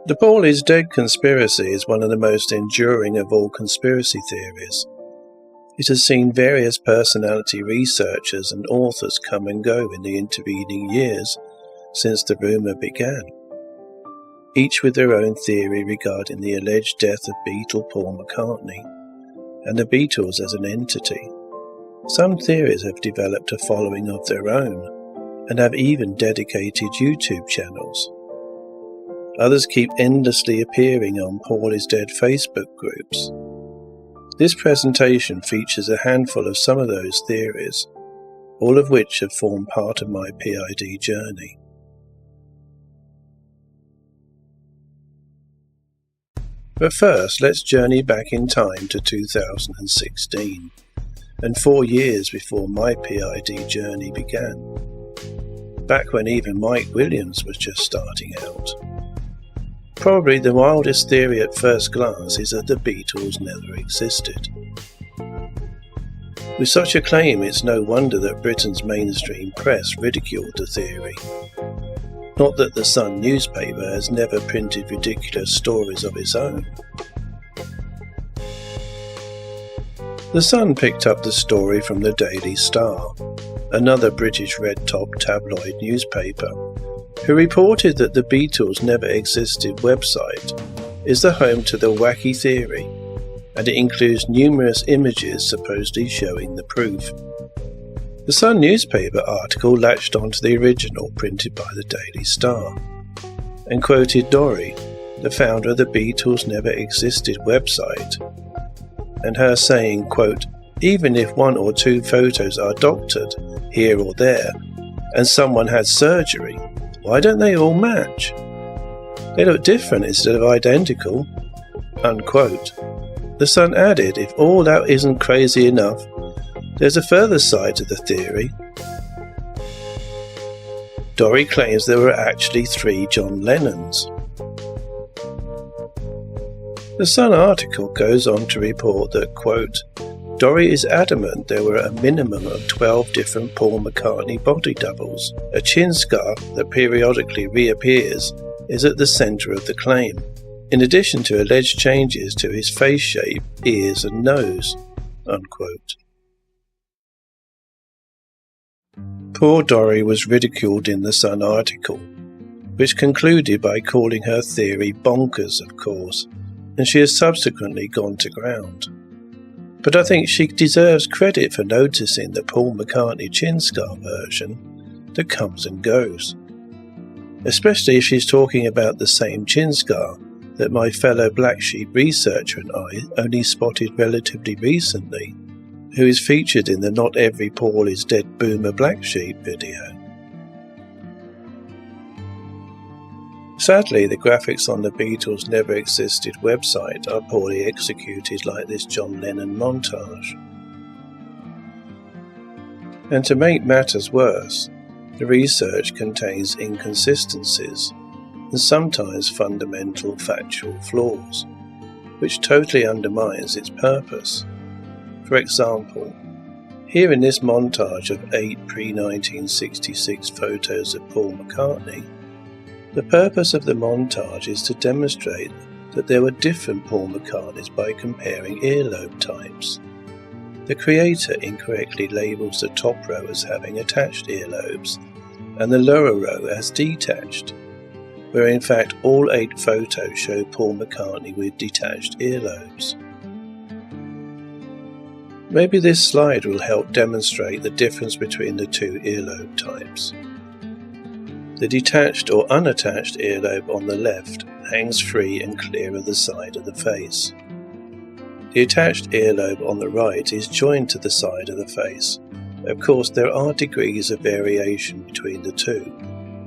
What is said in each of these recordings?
The Paul is dead conspiracy is one of the most enduring of all conspiracy theories. It has seen various personality researchers and authors come and go in the intervening years since the rumour began, each with their own theory regarding the alleged death of Beatle Paul McCartney and the Beatles as an entity. Some theories have developed a following of their own and have even dedicated YouTube channels. Others keep endlessly appearing on Paul is Dead Facebook groups. This presentation features a handful of some of those theories, all of which have formed part of my PID journey. But first, let's journey back in time to 2016, and 4 years before my PID journey began, back when even Mike Williams was just starting out. Probably the wildest theory at first glance is that the Beatles never existed. With such a claim, it's no wonder that Britain's mainstream press ridiculed the theory. Not that the SUN newspaper has never printed ridiculous stories of its own. The SUN picked up the story from the Daily Star, another British red-top tabloid newspaper, who reported that the Beatles Never Existed website is the home to the wacky theory, and it includes numerous images supposedly showing the proof. The Sun newspaper article latched onto the original printed by the Daily Star, and quoted Dorrie, the founder of the Beatles Never Existed website, and her saying, quote, "Even if 1 or 2 photos are doctored here or there, and someone had surgery, why don't they all match? They look different instead of identical," unquote. The Sun added, if all that isn't crazy enough, there's a further side to the theory. Dorrie claims there were actually 3 John Lennons. The Sun article goes on to report that, quote, Dorrie is adamant there were a minimum of 12 different Paul McCartney body doubles. A chin scar that periodically reappears is at the centre of the claim, in addition to alleged changes to his face shape, ears and nose, unquote. Poor Dorrie was ridiculed in the Sun article, which concluded by calling her theory bonkers, of course, and she has subsequently gone to ground. But I think she deserves credit for noticing the Paul McCartney chin scar version that comes and goes, especially if she's talking about the same chin scar that my fellow Black Sheep researcher and I only spotted relatively recently, who is featured in the Not Every Paul is Dead Boomer Black Sheep video. Sadly, the graphics on the Beatles Never Existed website are poorly executed like this John Lennon montage. And to make matters worse, the research contains inconsistencies and sometimes fundamental factual flaws, which totally undermines its purpose. For example, here in this montage of 8 pre-1966 photos of Paul McCartney, the purpose of the montage is to demonstrate that there were different Paul McCartneys by comparing earlobe types. The creator incorrectly labels the top row as having attached earlobes and the lower row as detached, where in fact all 8 photos show Paul McCartney with detached earlobes. Maybe this slide will help demonstrate the difference between the 2 earlobe types. The detached or unattached earlobe on the left hangs free and clear of the side of the face. The attached earlobe on the right is joined to the side of the face. Of course, there are degrees of variation between the 2,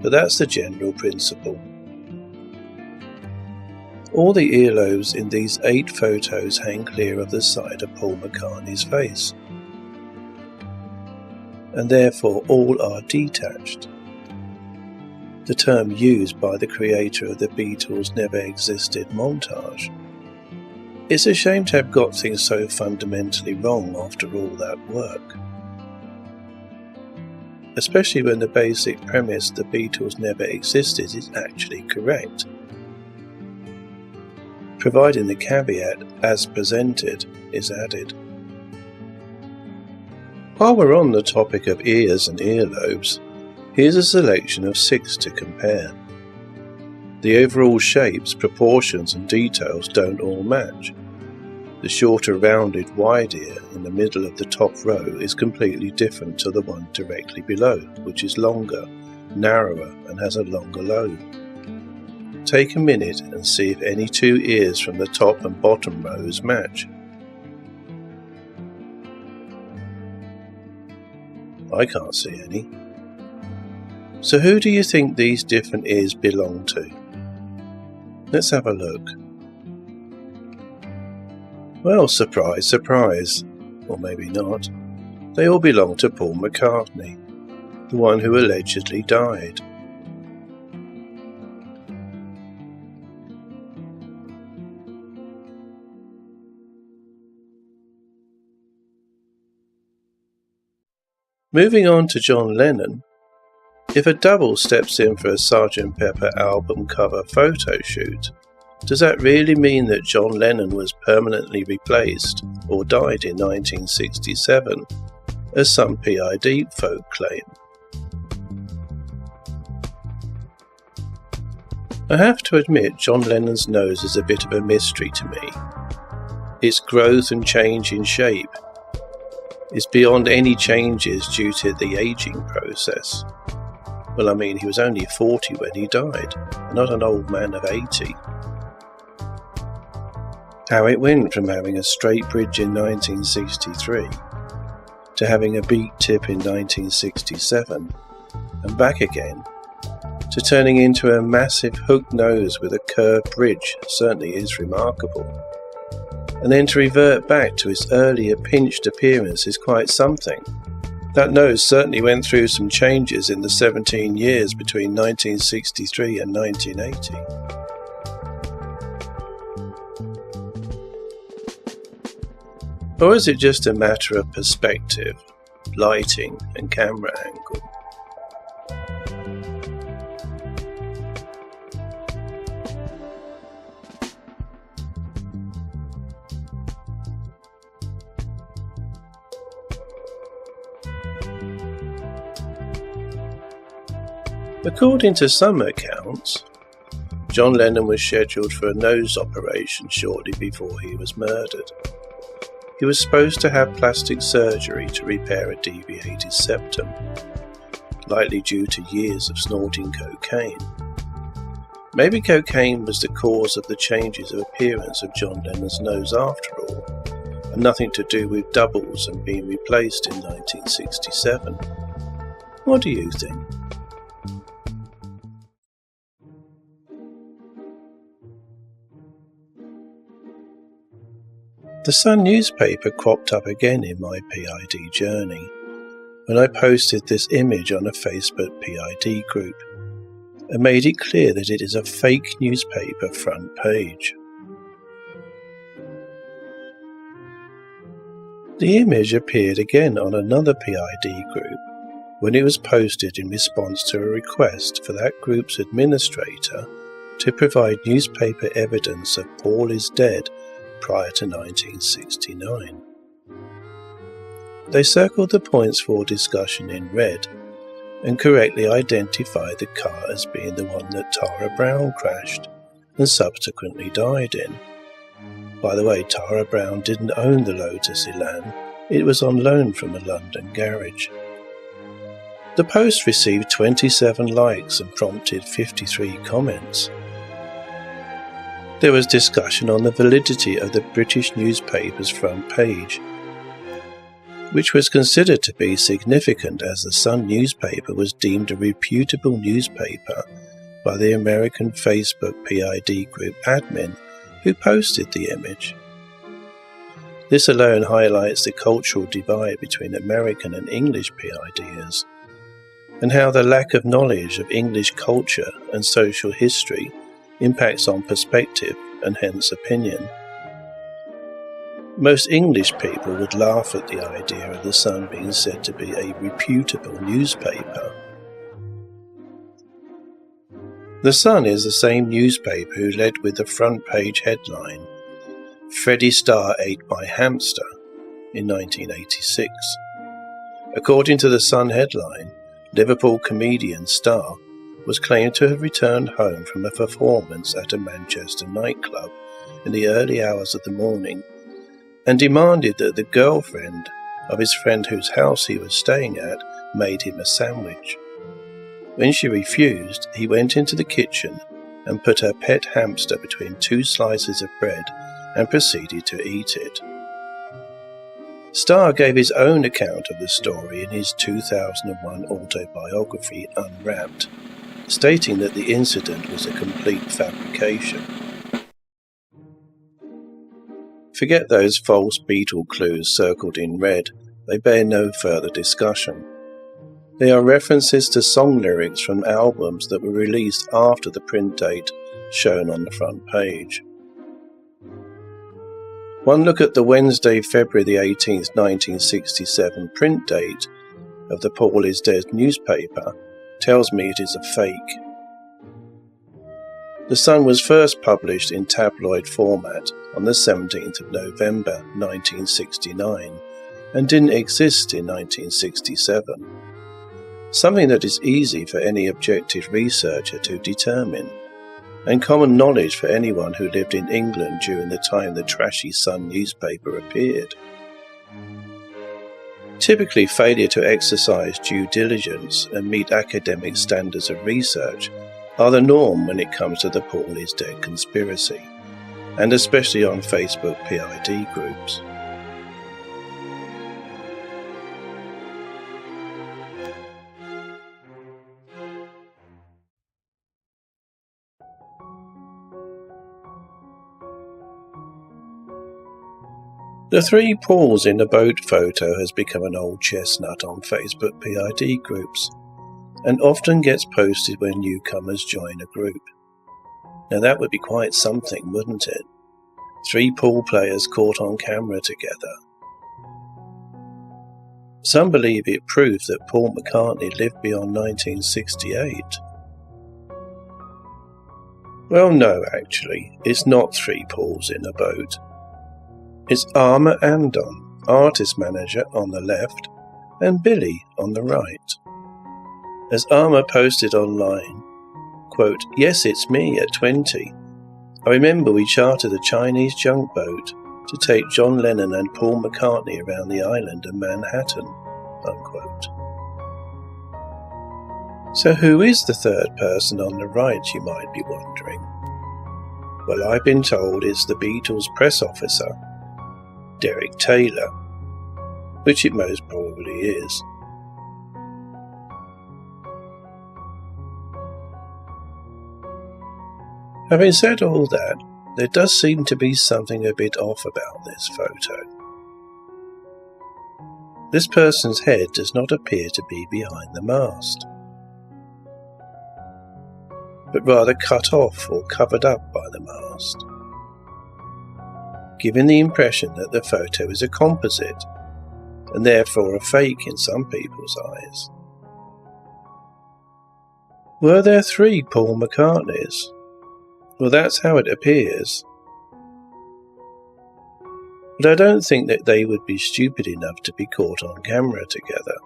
but that's the general principle. All the earlobes in these 8 photos hang clear of the side of Paul McCartney's face, and therefore all are detached, the term used by the creator of the Beatles Never Existed montage. It's a shame to have got things so fundamentally wrong after all that work, especially when the basic premise the Beatles never existed is actually correct. providing the caveat "as presented" is added. While we're on the topic of ears and earlobes, here's a selection of 6 to compare. The overall shapes, proportions and details don't all match. The shorter rounded wide ear in the middle of the top row is completely different to the one directly below, which is longer, narrower and has a longer lobe. Take a minute and see if any 2 ears from the top and bottom rows match. I can't see any. So who do you think these different ears belong to? Let's have a look. Well, surprise, surprise. Or maybe not. They all belong to Paul McCartney, the one who allegedly died. Moving on to John Lennon, if a double steps in for a Sgt. Pepper album cover photo shoot, does that really mean that John Lennon was permanently replaced or died in 1967, as some PID folk claim? I have to admit John Lennon's nose is a bit of a mystery to me. Its growth and change in shape is beyond any changes due to the aging process. Well, I mean, he was only 40 when he died, not an old man of 80. How it went from having a straight bridge in 1963 to having a beak tip in 1967 and back again to turning into a massive hook nose with a curved bridge certainly is remarkable. And then to revert back to its earlier pinched appearance is quite something. That nose certainly went through some changes in the 17 years between 1963 and 1980. Or is it just a matter of perspective, lighting and camera angle? According to some accounts, John Lennon was scheduled for a nose operation shortly before he was murdered. He was supposed to have plastic surgery to repair a deviated septum, likely due to years of snorting cocaine. Maybe cocaine was the cause of the changes of appearance of John Lennon's nose after all, and nothing to do with doubles and being replaced in 1967. What do you think? The SUN newspaper cropped up again in my PID journey when I posted this image on a Facebook PID group and made it clear that it is a fake newspaper front page. The image appeared again on another PID group when it was posted in response to a request for that group's administrator to provide newspaper evidence of Paul is dead prior to 1969. They circled the points for discussion in red and correctly identified the car as being the one that Tara Brown crashed and subsequently died in. By the way, Tara Brown didn't own the Lotus Elan, it was on loan from a London garage. The post received 27 likes and prompted 53 comments. There was discussion on the validity of the British newspaper's front page, which was considered to be significant as the SUN newspaper was deemed a reputable newspaper by the American Facebook PID group admin who posted the image. This alone highlights the cultural divide between American and English PIDers, and how the lack of knowledge of English culture and social history impacts on perspective and hence opinion. Most English people would laugh at the idea of the SUN being said to be a reputable newspaper. The Sun is the same newspaper who led with the front page headline, "Freddie Starr ate my hamster," in 1986. According to the Sun headline, Liverpool comedian Starr was claimed to have returned home from a performance at a Manchester nightclub in the early hours of the morning and demanded that the girlfriend of his friend whose house he was staying at made him a sandwich. When she refused, he went into the kitchen and put her pet hamster between two slices of bread and proceeded to eat it. Starr gave his own account of the story in his 2001 autobiography, Unwrapped, stating that the incident was a complete fabrication. Forget those false Beatle clues circled in red. They bear no further discussion. They are references to song lyrics from albums that were released after the print date shown on the front page. One look at the Wednesday, February the 18th, 1967 print date of the Paul is Dead newspaper tells me it is a fake. The Sun was first published in tabloid format on the 17th of November 1969 and didn't exist in 1967, something that is easy for any objective researcher to determine, and common knowledge for anyone who lived in England during the time the trashy Sun newspaper appeared. Typically, failure to exercise due diligence and meet academic standards of research are the norm when it comes to the Paul is Dead conspiracy, and especially on Facebook PID groups. The three Pauls in the boat photo has become an old chestnut on Facebook PID groups, and often gets posted when newcomers join a group. Now that would be quite something, wouldn't it? Three pool players caught on camera together. Some believe it proved that Paul McCartney lived beyond 1968. Well, no, actually, it's not three Pauls in a boat. It's Armour Andon, artist manager, on the left, and Billy on the right. As Armour posted online, quote, "Yes, it's me at 20. I remember we chartered a Chinese junk boat to take John Lennon and Paul McCartney around the island of Manhattan," unquote. So who is the third person on the right, you might be wondering? Well, I've been told it's the Beatles press officer, Derek Taylor, which it most probably is. Having said all that, there does seem to be something a bit off about this photo. This person's head does not appear to be behind the mast, but rather cut off or covered up by the mast, giving the impression that the photo is a composite, and therefore a fake in some people's eyes. Were there three Paul McCartneys? Well, that's how it appears. But I don't think that they would be stupid enough to be caught on camera together.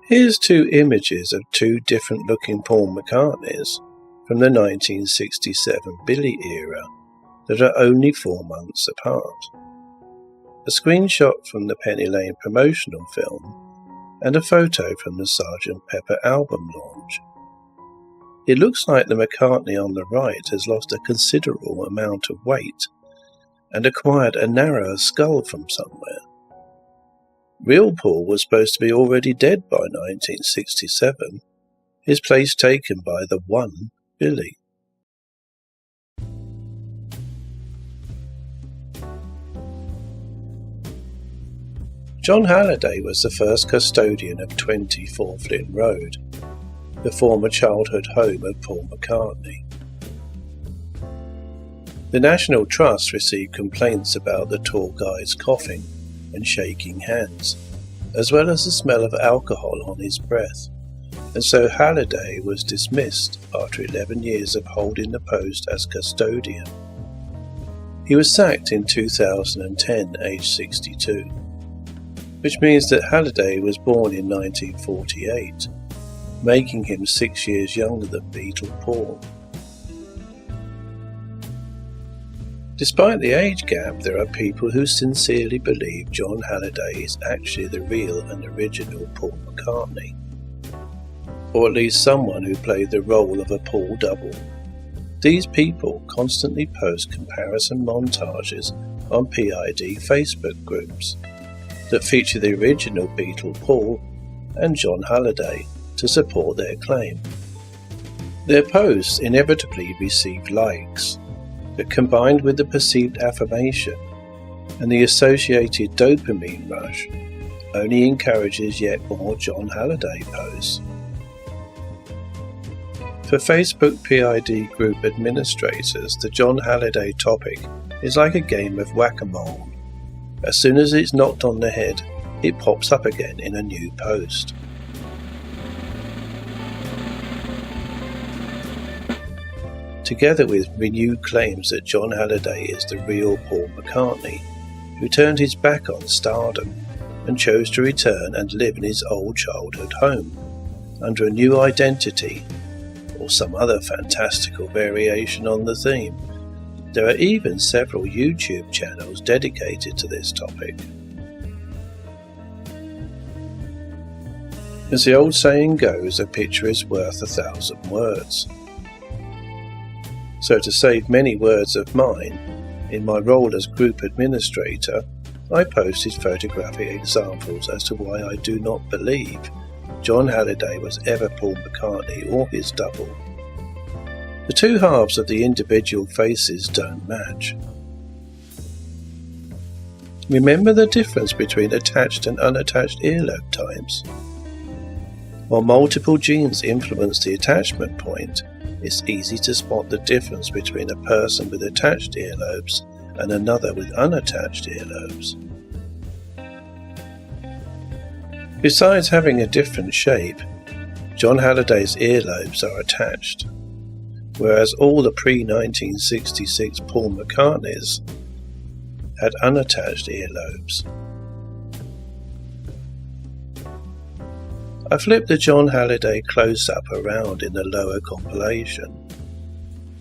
Here's two images of two different looking Paul McCartneys from the 1967 Billy era that are only 4 months apart. A screenshot from the Penny Lane promotional film and a photo from the Sgt. Pepper album launch. It looks like the McCartney on the right has lost a considerable amount of weight and acquired a narrower skull from somewhere. Real Paul was supposed to be already dead by 1967, his place taken by the one Billy. John Halliday was the first custodian of 24 Flint Road, the former childhood home of Paul McCartney. The National Trust received complaints about the tall guy's coughing and shaking hands, as well as the smell of alcohol on his breath, and so Halliday was dismissed after 11 years of holding the post as custodian. He was sacked in 2010, aged 62, which means that Halliday was born in 1948, making him 6 years younger than Beatle Paul. Despite the age gap, there are people who sincerely believe John Halliday is actually the real and original Paul McCartney, or at least someone who played the role of a Paul double. These people constantly post comparison montages on PID Facebook groups that feature the original Beatle Paul and John Halliday to support their claim. Their posts inevitably receive likes, but combined with the perceived affirmation and the associated dopamine rush, only encourages yet more John Halliday posts. For Facebook PID group administrators, the John Halliday topic is like a game of whack-a-mole. As soon as it's knocked on the head, it pops up again in a new post. Together with renewed claims that John Halliday is the real Paul McCartney, who turned his back on stardom and chose to return and live in his old childhood home, under a new identity, or some other fantastical variation on the theme. There are even several YouTube channels dedicated to this topic. As the old saying goes, a picture is worth 1,000 words. So to save many words of mine, in my role as group administrator, I posted photographic examples as to why I do not believe John Halliday was ever Paul McCartney or his double. The two halves of the individual faces don't match. Remember the difference between attached and unattached earlobe types? While multiple genes influence the attachment point, it's easy to spot the difference between a person with attached earlobes and another with unattached earlobes. Besides having a different shape, John Halliday's earlobes are attached, whereas all the pre-1966 Paul McCartneys had unattached earlobes. I flipped the John Halliday close-up around in the lower compilation,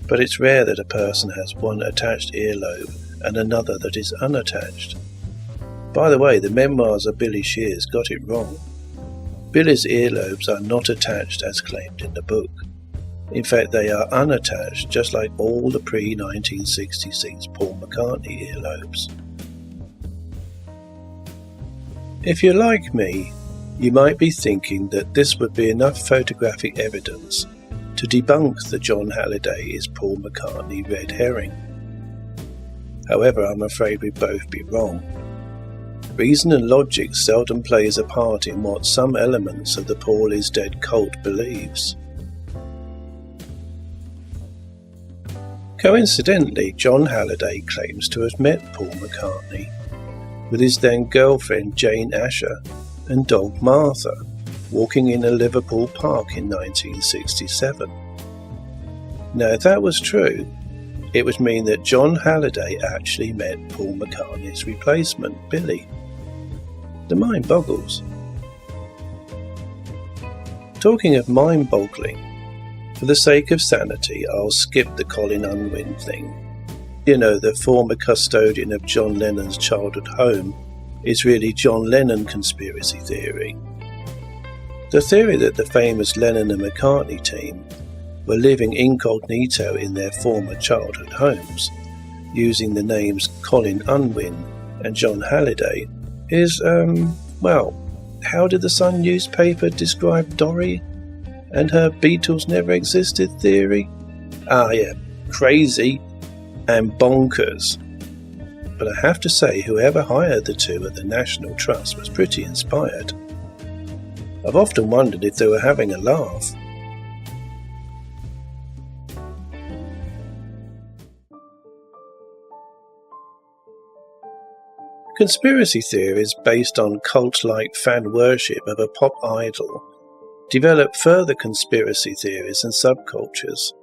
but it's rare that a person has one attached earlobe and another that is unattached. By the way, the memoirs of Billy Shears got it wrong. Billy's earlobes are not attached as claimed in the book. In fact, they are unattached, just like all the pre-1966 Paul McCartney earlobes. If you're like me, you might be thinking that this would be enough photographic evidence to debunk the John Halliday is Paul McCartney red herring. However, I'm afraid we'd both be wrong. Reason and logic seldom plays a part in what some elements of the Paul is dead cult believes. Coincidentally, John Halliday claims to have met Paul McCartney with his then girlfriend Jane Asher and dog Martha, walking in a Liverpool park in 1967. Now, if that was true, it would mean that John Halliday actually met Paul McCartney's replacement, Billy. The mind boggles. Talking of mind-boggling, for the sake of sanity, I'll skip the Colin Unwin thing. You know, the former custodian of John Lennon's childhood home is really John Lennon conspiracy theory. The theory that the famous Lennon and McCartney team were living incognito in their former childhood homes, using the names Colin Unwin and John Halliday, is, how did the Sun newspaper describe Dorrie and her Beatles Never Existed theory? Crazy and bonkers. But I have to say, whoever hired the two at the National Trust was pretty inspired. I've often wondered if they were having a laugh. Conspiracy theories based on cult-like fan worship of a pop idol develop further conspiracy theories and subcultures,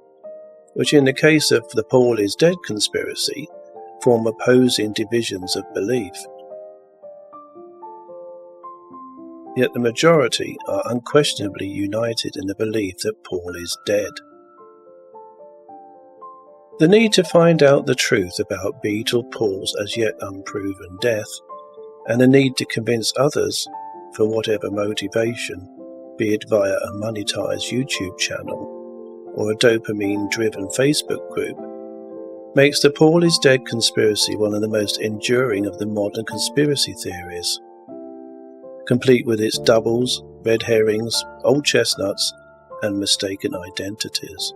which in the case of the Paul is dead conspiracy, form opposing divisions of belief. Yet the majority are unquestionably united in the belief that Paul is dead. The need to find out the truth about Beatle Paul's as yet unproven death, and the need to convince others, for whatever motivation, be it via a monetized YouTube channel or a dopamine-driven Facebook group, makes the Paul is dead conspiracy one of the most enduring of the modern conspiracy theories, complete with its doubles, red herrings, old chestnuts, and mistaken identities.